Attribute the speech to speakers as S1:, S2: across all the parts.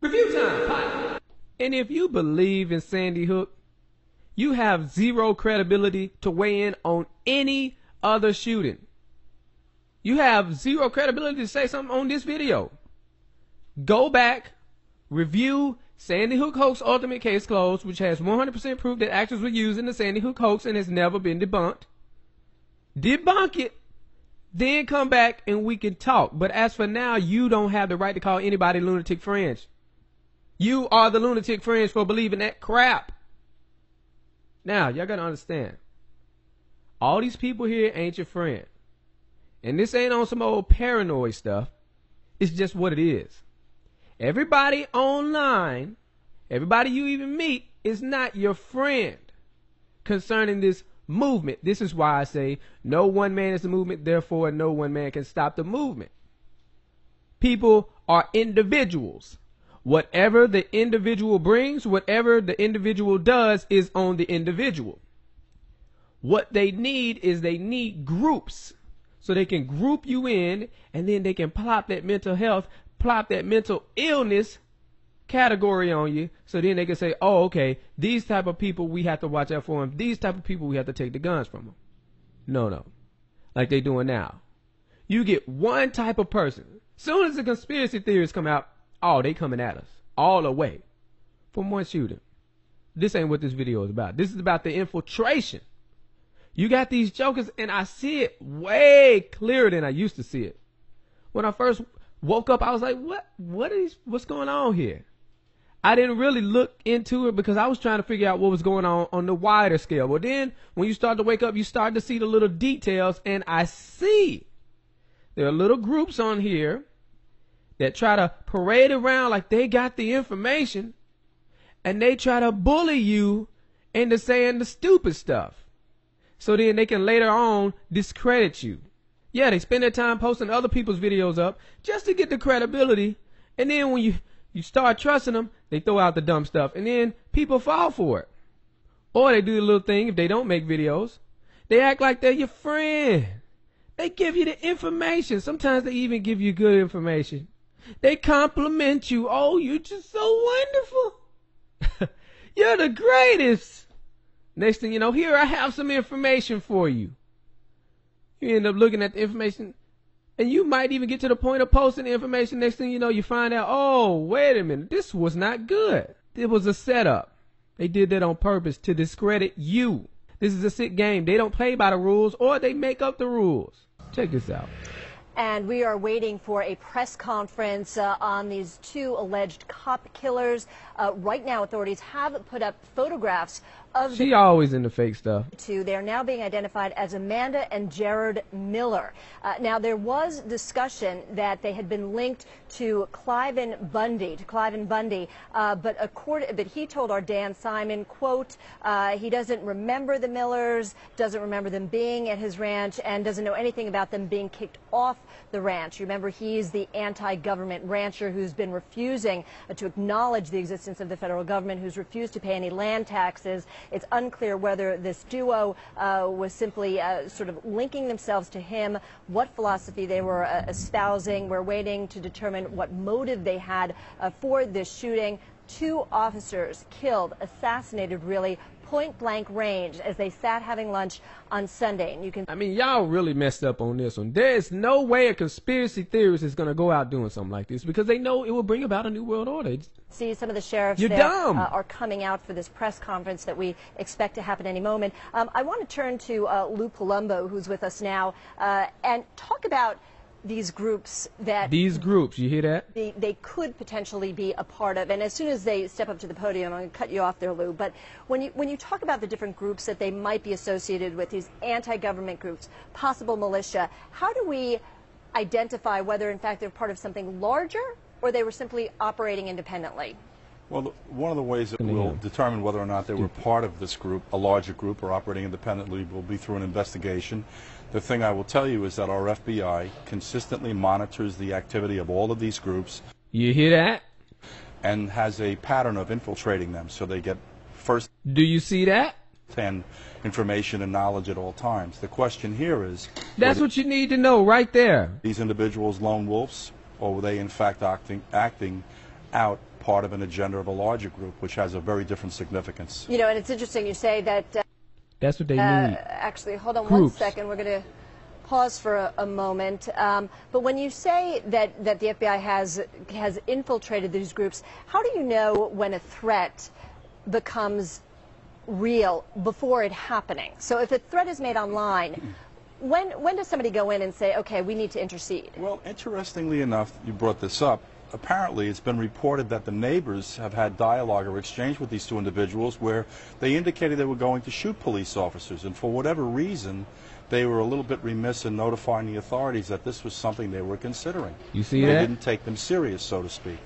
S1: Review time, Pop. And if you believe in Sandy Hook, you have zero credibility to weigh in on any other shooting. You have zero credibility to say something on this video. Go back, review Sandy Hook hoax ultimate case closed, which has 100% proof that actors were used in the Sandy Hook hoax and has never been debunked. Debunk it, then come back and we can talk. But as for now, you don't have the right to call anybody lunatic fringe. You are the lunatic fringe for believing that crap. Now, y'all gotta understand, all these people here ain't your friend. And this ain't on some old paranoid stuff. It's just what it is. Everybody online, everybody you even meet, is not your friend concerning this movement. This is why I say no one man is the movement, therefore no one man can stop the movement. People are individuals. Whatever the individual brings, whatever the individual does is on the individual. What they need is they need groups so they can group you in, and then they can plop that mental health, plop that mental illness category on you, so then they can say, oh, okay, these type of people we have to watch out for them. These type of people we have to take the guns from them. No. Like they doing now. You get one type of person. Soon as the conspiracy theories come out, oh, they coming at us all the way from one shooting. This ain't what this video is about. This is about the infiltration. You got these jokers, and I see it way clearer than I used to see it. When I first woke up, I was like, what's going on here? I didn't really look into it because I was trying to figure out what was going on the wider scale. Well, then when you start to wake up, you start to see the little details, and I see there are little groups on here that try to parade around like they got the information, and they try to bully you into saying the stupid stuff. So then they can later on discredit you. Yeah, they spend their time posting other people's videos up just to get the credibility. And then when you start trusting them, they throw out the dumb stuff. And then people fall for it. Or they do the little thing if they don't make videos. They act like they're your friend. They give you the information. Sometimes they even give you good information. They compliment you. Oh, you're just so wonderful. You're the greatest. Next thing you know, here I have some information for you. You end up looking at the information, and you might even get to the point of posting the information. Next thing you know, you find out, oh, wait a minute, this was not good. It was a setup. They did that on purpose to discredit you. This is a sick game. They don't play by the rules, or they make up the rules. Check this out.
S2: And we are waiting for a press conference on these two alleged cop killers. Right now, authorities have put up photographs of
S1: She always in the fake stuff.
S2: They're now being identified as Amanda and Jared Miller. Now, there was discussion that they had been linked to Cliven Bundy, but he told our Dan Simon, quote, he doesn't remember the Millers, doesn't remember them being at his ranch, and doesn't know anything about them being kicked off the ranch. Remember, he's the anti-government rancher who's been refusing to acknowledge the existence of the federal government, who's refused to pay any land taxes. It's unclear whether this duo was simply sort of linking themselves to him, what philosophy they were espousing. We're waiting to determine what motive they had for this shooting. Two officers killed, assassinated really, point-blank range as they sat having lunch on Sunday. And you can.
S1: I mean, y'all really messed up on this one. There is no way a conspiracy theorist is going to go out doing something like this because they know it will bring about a new world order.
S2: See, some of the sheriffs are coming out for this press conference that we expect to happen any moment. I want to turn to Lou Palumbo, who's with us now, and talk about these groups that
S1: you hear that?
S2: They could potentially be a part of. And as soon as they step up to the podium, I'm going to cut you off there, Lou. But when you talk about the different groups that they might be associated with, these anti-government groups, possible militia, how do we identify whether in fact they're part of something larger or they were simply operating independently?
S3: Well, one of the ways that we'll determine whether or not they were part of this group, a larger group, or operating independently, will be through an investigation. The thing I will tell you is that our FBI consistently monitors the activity of all of these groups.
S1: You hear that?
S3: And has a pattern of infiltrating them, so they get first.
S1: Do you see that?
S3: And information and knowledge at all times. The question here is,
S1: that's what you need to know right there.
S3: These individuals lone wolves, or were they in fact acting out part of an agenda of a larger group, which has a very different significance.
S2: You know, and it's interesting you say that.
S1: That's what they need.
S2: Actually, hold on
S1: Groups.
S2: 1 second. We're going to pause for a moment. But when you say that the FBI has infiltrated these groups, how do you know when a threat becomes real before it happening? So if a threat is made online, when does somebody go in and say, okay, we need to intercede?
S3: Well, interestingly enough, you brought this up. Apparently, it's been reported that the neighbors have had dialogue or exchange with these two individuals where they indicated they were going to shoot police officers, and for whatever reason, they were a little bit remiss in notifying the authorities that this was something they were considering.
S1: You see
S3: They
S1: that?
S3: didn't take them serious, so to speak.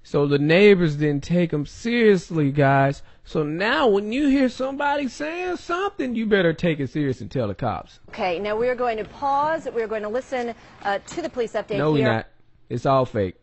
S1: So the neighbors didn't take them seriously, guys. So now when you hear somebody saying something, you better take it serious and tell the cops.
S2: Okay, now we're going to pause. We're going to listen to the police update
S1: No,
S2: here.
S1: we're not. It's all fake.